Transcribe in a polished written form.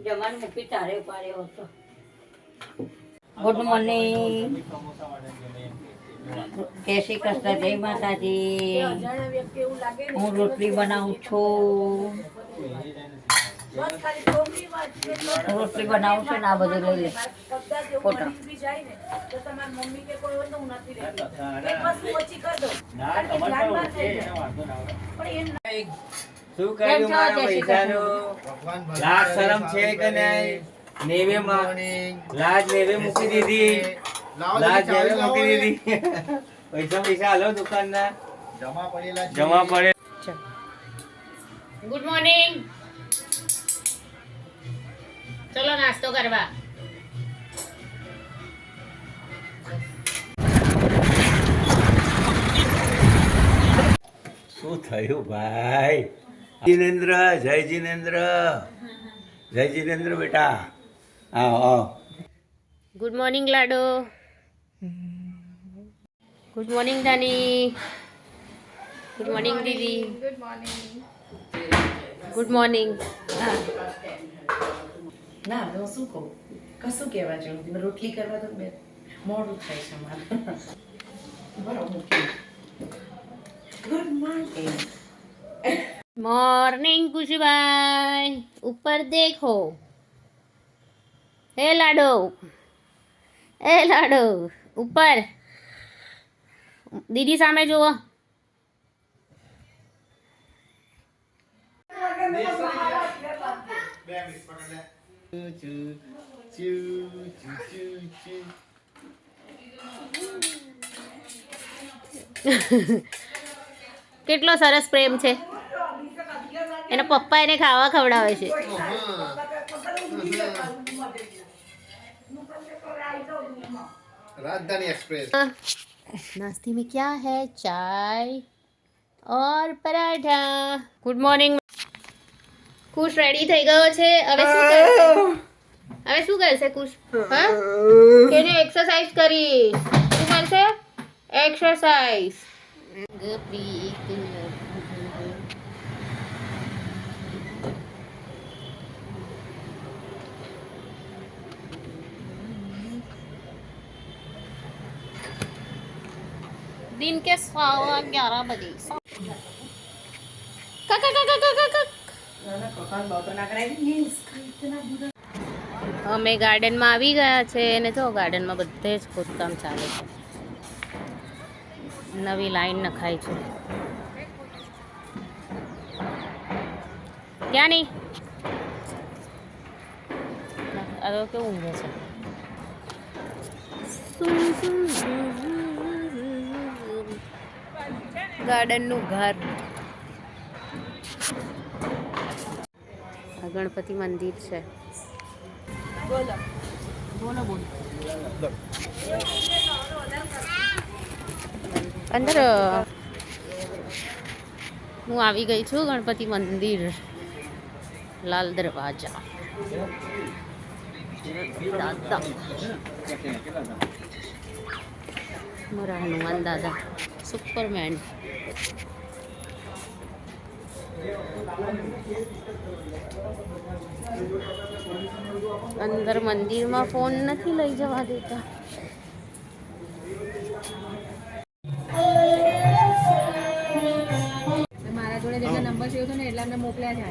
જમાન મૂકી તારે પાડ્યો હતો. ગુડ મોર્નિંગ, જય શ્રી કૃષ્ણ, જય માતાજી. હું રોટલી બનાવું છું. રોટલી બનાવું છું ને આ બધું લઈ લે ફોટો. શું કર્યું મારા પૈસાનું? લાજ શરમ છે કે નહીં? લાજ નેવે મૂકી દીધી. પૈસા હાલો દુકાનના જમા પડે. ગુડ મોર્નિંગ, ચલો નાસ્તો કરવા. શું થયું ભાઈ? જીનેન્દ્ર, જય જીનેન્દ્ર, જય જીનેન્દ્ર બેટા. આવો. ગુડ મોર્નિંગ લાડો. Good morning Dani. Good morning દીદી. Good morning. ના હું શું કહું, કશું કહેવા જેવું નથી. રોટલી કરવા તો બે મોડું થાય છે મારે. બરાબર. Good morning. મોર્નિંગ કુશુભાઈ, ઉપર દેખો. એ લાડો, એ લાડો, ઉપર દીદી સામે જુઓ. કેટલો સરસ પ્રેમ છે. એના પપ્પા એને ખાવા ખવડાવે છે. राजधानी एक्सप्रेस नाश्ते में क्या है? चाय और paratha. Good morning. Khush ready થઈ ગયો છે. હવે શું કરશે? હવે શું કરશે ખુશ? હા, કેને એક્સરસાઇઝ કરીશ. શું કરશે? એક્સરસાઇઝ. दिन के 11:15 बजे. અમે ગાર્ડનમાં આવી ગયા છે અને જો ગાર્ડનમાં બધે જ ખોદકામ ચાલે છે. નવી લાઈન નખાય છે. ક્યાં નહીં હવે કેવું ઊંઘે છે. ગાર્ડનનું ઘર. આ ગણપતિ મંદિર છે. અંદર હું આવી ગઈ છું ગણપતિ મંદિર, લાલ દરવાજા. દાદા મારા હનુમાન દાદા, સુપરમેન. અંદર મંદિરમાં ફોન નથી લઈ જવા દેતા. મારા જોડે જેટલા નંબર સેવ થયો ને એટલા અમને મોકલ્યા છે.